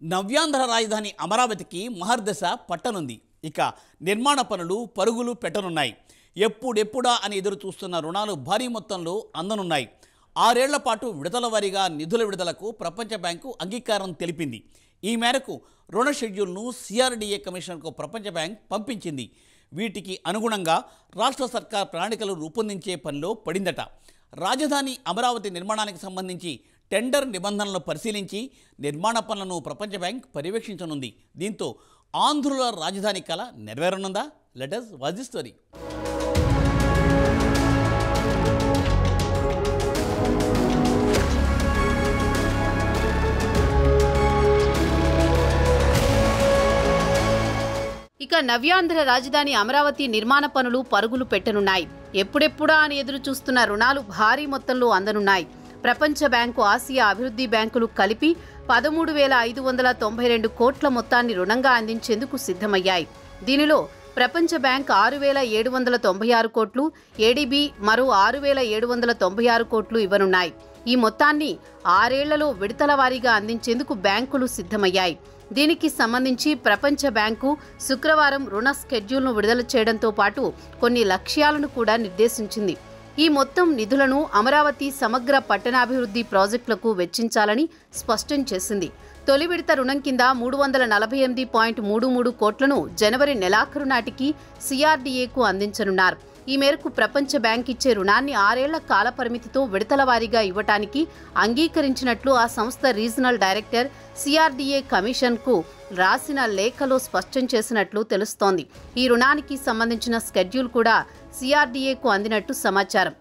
నవ్యాంధ్ర రాజధాని అమరావతికి మహర్దశ పట్టనుంది. ఇక నిర్మాణ పనులు పరుగులు పెట్టనున్నాయి. ఎప్పుడెప్పుడా అని ఎదురు చూస్తున్న రుణాలు భారీ మొత్తంలో అందనున్నాయి. 6 ఏళ్ల పాటు విడతల వారీగా నిధుల విడుదలకు ప్రపంచ బ్యాంకు అంగీకారం తెలిపింది. ఈ మేరకు రుణ షెడ్యూల్ను సిఆర్డీఏ కమిషనర్కు ప్రపంచ బ్యాంక్ పంపించింది. వీటికి అనుగుణంగా రాష్ట్ర సర్కార్ ప్రణాళికలు రూపొందించే పనిలో పడిందట. రాజధాని అమరావతి నిర్మాణానికి సంబంధించి టెండర్ నిబంధనలను పరిశీలించి నిర్మాణ పనులను ప్రపంచ బ్యాంక్ పర్యవేక్షించనుంది. దీంతో ఆంధ్రుల రాజధాని కల నెరవేరనుందా? Let us watch the story. ఇక నవ్యాంధ్ర రాజధాని అమరావతి నిర్మాణ పనులు పరుగులు పెట్టనున్నాయి. ఎప్పుడెప్పుడా అని ఎదురు చూస్తున్న రుణాలు భారీ మొత్తంలో అందనున్నాయి. ప్రపంచ బ్యాంకు, ఆసియా అభివృద్ధి బ్యాంకులు కలిపి 13,592 కోట్ల మొత్తాన్ని రుణంగా అందించేందుకు సిద్ధమయ్యాయి. దీనిలో ప్రపంచ బ్యాంక్ 6,796 కోట్లు, ఏడీబీ మరో 6,796 కోట్లు ఇవ్వనున్నాయి. ఈ మొత్తాన్ని 6 ఏళ్లలో విడతల వారీగా అందించేందుకు బ్యాంకులు సిద్ధమయ్యాయి. దీనికి సంబంధించి ప్రపంచ బ్యాంకు శుక్రవారం రుణ స్కెడ్యూల్ను విడుదల చేయడంతో పాటు కొన్ని లక్ష్యాలను కూడా నిర్దేశించింది. ఈ మొత్తం నిధులను అమరావతి సమగ్ర పట్టణాభివృద్ధి ప్రాజెక్టులకు వెచ్చించాలని స్పష్టం చేసింది. తొలి విడత రుణం కింద 348.33 కోట్లను జనవరి నెలాఖరు నాటికి సిఆర్డీఏకు అందించనున్నారు. ఈ మేరకు ప్రపంచ బ్యాంక్ ఇచ్చే రుణాన్ని 6 ఏళ్ల కాల పరిమితితో విడతల వారీగా ఇవ్వటానికి అంగీకరించినట్లు ఆ సంస్థ రీజనల్ డైరెక్టర్ సిఆర్డీఏ కమిషన్కు రాసిన లేఖలో స్పష్టం చేసినట్లు తెలుస్తోంది. ఈ రుణానికి సంబంధించిన స్కెడ్యూల్ కూడా సిఆర్డీఏకు అందినట్టు సమాచారం.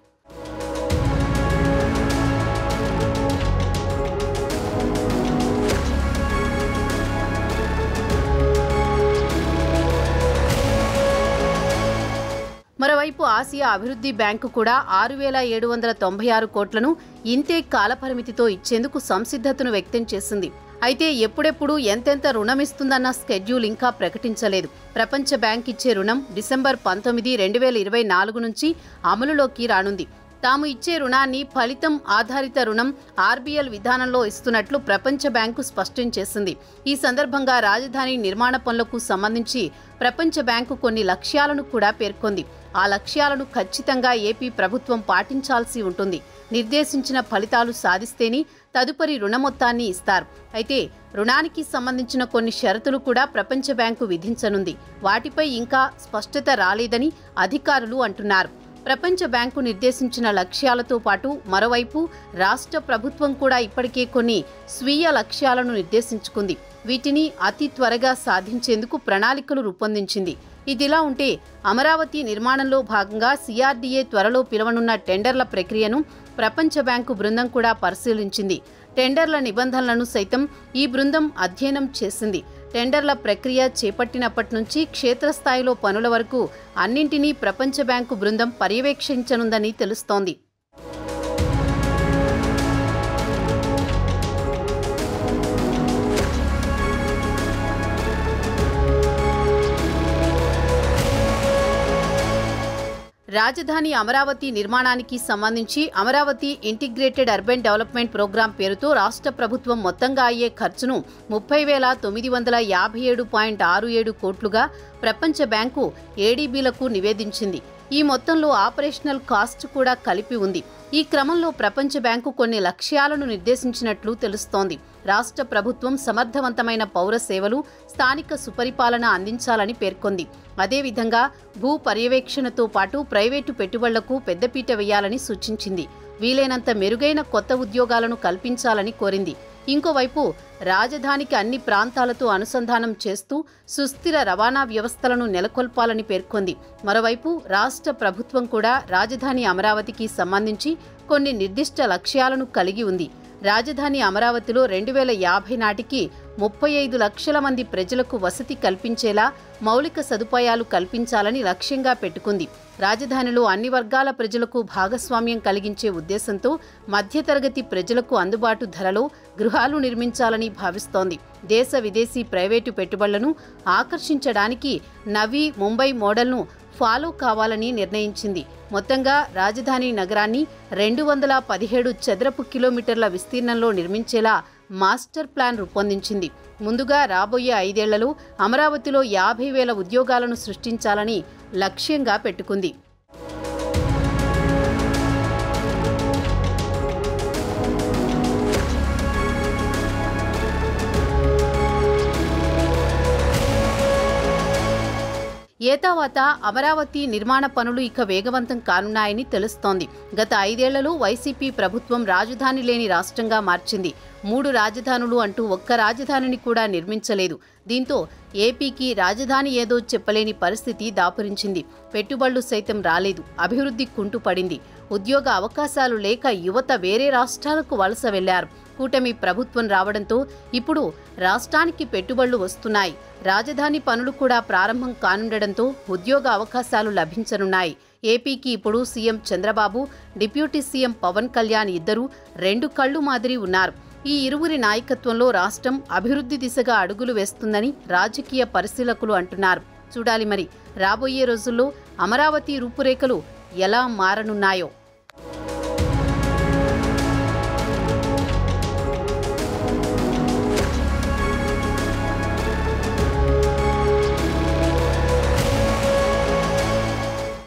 మరోవైపు ఆసియా అభివృద్ధి బ్యాంకు కూడా 6,796 కోట్లను ఇంతే కాలపరిమితితో ఇచ్చేందుకు సంసిద్ధతను వ్యక్తం చేసింది. అయితే ఎప్పుడెప్పుడు ఎంతెంత రుణమిస్తుందన్న స్కెడ్యూల్ ఇంకా ప్రకటించలేదు. ప్రపంచ బ్యాంక్ ఇచ్చే రుణం డిసెంబర్ 19, 2024 నుంచి అమలులోకి రానుంది. తాము ఇచ్చే రుణాన్ని ఫలితం ఆధారిత రుణం ఆర్బీఎల్ విధానంలో ఇస్తున్నట్లు ప్రపంచ బ్యాంకు స్పష్టం చేసింది. ఈ సందర్భంగా రాజధాని నిర్మాణ పనులకు సంబంధించి ప్రపంచ బ్యాంకు కొన్ని లక్ష్యాలను కూడా పేర్కొంది. ఆ లక్ష్యాలను ఖచ్చితంగా ఏపీ ప్రభుత్వం పాటించాల్సి ఉంటుంది. నిర్దేశించిన ఫలితాలు సాధిస్తేనే తదుపరి రుణ మొత్తాన్ని ఇస్తారు. అయితే రుణానికి సంబంధించిన కొన్ని షరతులు కూడా ప్రపంచ బ్యాంకు విధించనుంది. వాటిపై ఇంకా స్పష్టత రాలేదని అధికారులు అంటున్నారు. ప్రపంచ బ్యాంకు నిర్దేశించిన లక్ష్యాలతో పాటు మరోవైపు రాష్ట్ర ప్రభుత్వం కూడా ఇప్పటికే కొన్ని స్వీయ లక్ష్యాలను నిర్దేశించుకుంది. వీటిని అతి త్వరగా సాధించేందుకు ప్రణాళికలు రూపొందించింది. ఇదిలా ఉంటే అమరావతి నిర్మాణంలో భాగంగా సిఆర్డీఏ త్వరలో పిలవనున్న టెండర్ల ప్రక్రియను ప్రపంచ బ్యాంకు బృందం కూడా పరిశీలించింది. టెండర్ల నిబంధనలను సైతం ఈ బృందం అధ్యయనం చేసింది. టెండర్ల ప్రక్రియ చేపట్టినప్పటి నుంచి క్షేత్రస్థాయిలో పనుల వరకు అన్నింటినీ ప్రపంచ బ్యాంకు బృందం పర్యవేక్షించనుందని తెలుస్తోంది. రాజధాని అమరావతి నిర్మాణానికి సంబంధించి Amaravati integrated urban development program పేరుతో రాష్ట్ర ప్రభుత్వం మొత్తంగా అయ్యే ఖర్చును 30,957.67 కోట్లుగా ప్రపంచ బ్యాంకు ఏడీబీలకు నివేదించింది. ఈ మొత్తంలో ఆపరేషనల్ కాస్ట్ కూడా కలిపి ఉంది. ఈ క్రమంలో ప్రపంచ బ్యాంకు కొన్ని లక్ష్యాలను నిర్దేశించినట్లు తెలుస్తోంది. రాష్ట్ర ప్రభుత్వం సమర్థవంతమైన పౌర సేవలు, స్థానిక సుపరిపాలన అందించాలని పేర్కొంది. అదేవిధంగా భూ పర్యవేక్షణతో పాటు ప్రైవేటు పెట్టుబడులకు పెద్దపీట వేయాలని సూచించింది. వీలైనంత మెరుగైన కొత్త ఉద్యోగాలను కల్పించాలని కోరింది. ఇంకోవైపు రాజధానికి అన్ని ప్రాంతాలతో అనుసంధానం చేస్తూ సుస్థిర రవాణా వ్యవస్థలను నెలకొల్పాలని పేర్కొంది. మరోవైపు రాష్ట్ర ప్రభుత్వం కూడా రాజధాని అమరావతికి సంబంధించి కొన్ని నిర్దిష్ట లక్ష్యాలను కలిగి ఉంది. రాజధాని అమరావతిలో 2050 నాటికి 35 లక్షల మంది ప్రజలకు వసతి కల్పించేలా మౌలిక సదుపాయాలు కల్పించాలని లక్ష్యంగా పెట్టుకుంది. రాజధానిలో అన్ని వర్గాల ప్రజలకు భాగస్వామ్యం కలిగించే ఉద్దేశంతో మధ్యతరగతి ప్రజలకు అందుబాటు ధరలో గృహాలు నిర్మించాలని భావిస్తోంది. దేశ విదేశీ ప్రైవేటు పెట్టుబడులను ఆకర్షించడానికి నవీ ముంబై మోడల్ను ఫాలో కావాలని నిర్ణయించింది. మొత్తంగా రాజధాని నగరాన్ని 217 చదరపు కిలోమీటర్ల విస్తీర్ణంలో నిర్మించేలా మాస్టర్ ప్లాన్ రూపొందించింది. ముందుగా రాబోయే 5 ఏళ్లలో అమరావతిలో 50,000 ఉద్యోగాలను సృష్టించాలని లక్ష్యంగా పెట్టుకుంది. ఏతావాత అమరావతి నిర్మాణ పనులు ఇక వేగవంతం కానున్నాయని తెలుస్తోంది. గత 5 ఏళ్లలో వైసీపీ ప్రభుత్వం రాజధాని లేని రాష్ట్రంగా మార్చింది. 3 రాజధానులు అంటూ ఒక్క రాజధానిని కూడా నిర్మించలేదు. దీంతో ఏపీకి రాజధాని ఏదో చెప్పలేని పరిస్థితి దాపురించింది. పెట్టుబడులు సైతం రాలేదు. అభివృద్ధి కుంటుపడింది. ఉద్యోగ అవకాశాలు లేక యువత వేరే రాష్ట్రాలకు వలస వెళ్లారు. కూటమి ప్రభుత్వం రావడంతో ఇప్పుడు రాష్ట్రానికి పెట్టుబడులు వస్తున్నాయి. రాజధాని పనులు కూడా ప్రారంభం కానుండడంతో ఉద్యోగ అవకాశాలు లభించనున్నాయి. ఏపీకి ఇప్పుడు CM Chandrababu, deputy CM Pawan Kalyan ఇద్దరూ 2 కళ్ళు మాదిరి ఉన్నారు. ఈ ఇరువురి నాయకత్వంలో రాష్ట్రం అభివృద్ధి దిశగా అడుగులు వేస్తుందని రాజకీయ పరిశీలకులు అంటున్నారు. చూడాలి మరి రాబోయే రోజుల్లో అమరావతి రూపురేఖలు ఎలా మారనున్నాయో.